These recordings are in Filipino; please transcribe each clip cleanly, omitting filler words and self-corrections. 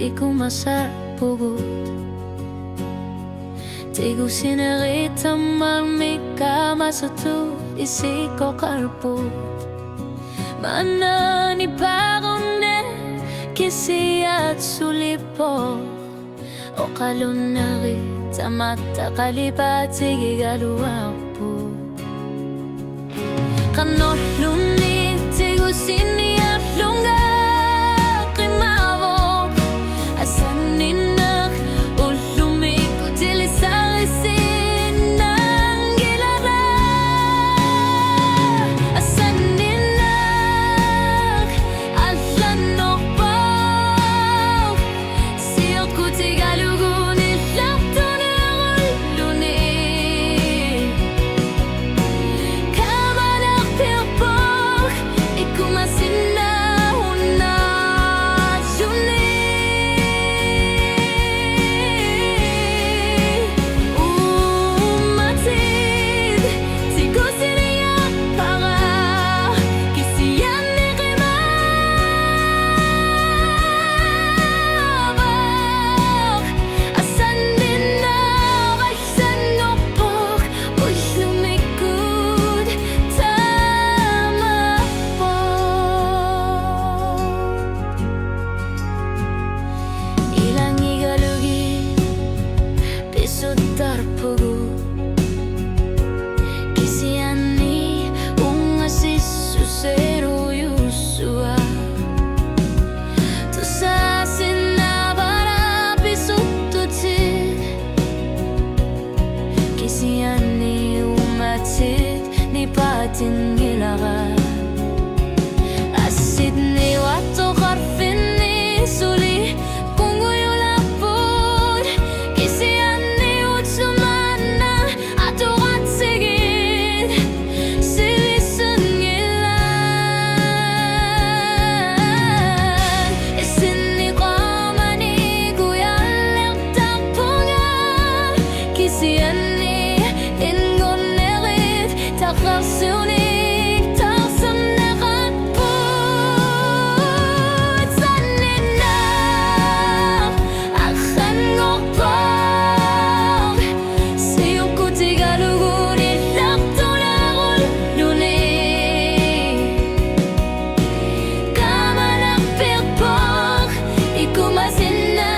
di ko masapugot. Di ko sinarita marmika masatu isi ko karpo. Mana ni bagone kisi at sulipo. O kalunari tamata kalipat sige galuapo. Kanoluni tigo siniap lunga kimavo asaninak ulumik utilisarisin ng gilara asaninak alanok po siyo kutigalugun ilapto ng uluni kamanak pilpok ikumasin na una juni umatid tigo siniya para kisiyan ni kimabak asan din na kaysan nopok uy lumikod tama po. Ilang igalugi pisot tarpugo kisiyan ni unga susero yusua tusasin na para pisot tutid kisiyan ni umatid ni patin gilara asid ni wato karfin ni suli kung uyulapod kisiyan ni utsumana atukat sigid silisan ngilan isin ni kamani kuyalek tampungan kisiyan ni ingon nerit takasunik taksam nakatput sanina akhan ngokpong siyo kutigalugun ilapto ng uluni kamanak pilpok ikumasin na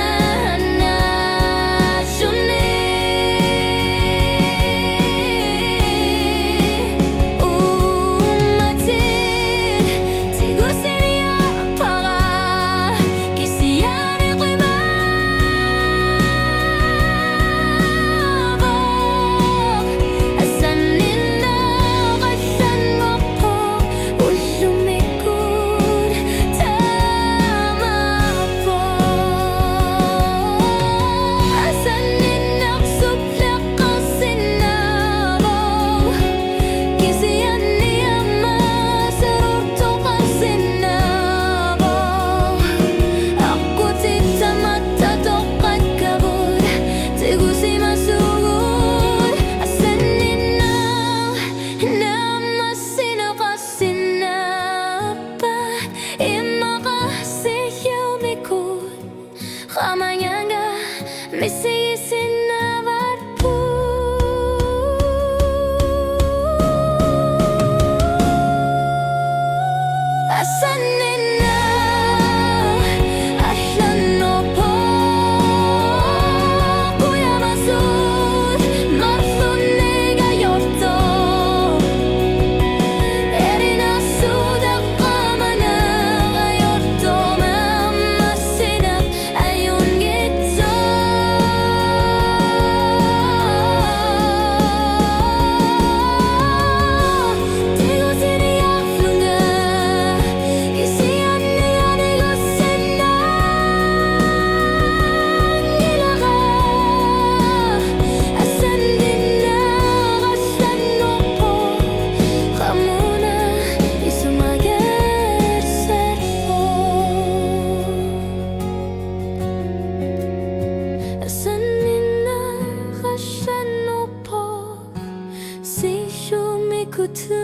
juni umatid tigo siniya para kisiyan ni kimabak asan nina kaysan ngopok ulumikod tama po asan ninak suplak ang sinabong kisiyan niya masarurto kang sinabong ako tita matatok at kabod tigo si masugod asan ninang namasino ka sinapat imakasiyaw mikod kamanyanga misigisin na barpo asan nina ahlano po kuya masud marfunig ayorto erina sudak kamana ayorto mamasinak ayun gito tigo siniyak lunga kisiyan niya nigosin na nilaka asan din na kasan mo po kamuna isumager serpo asan din na kasan mo po si shumikutu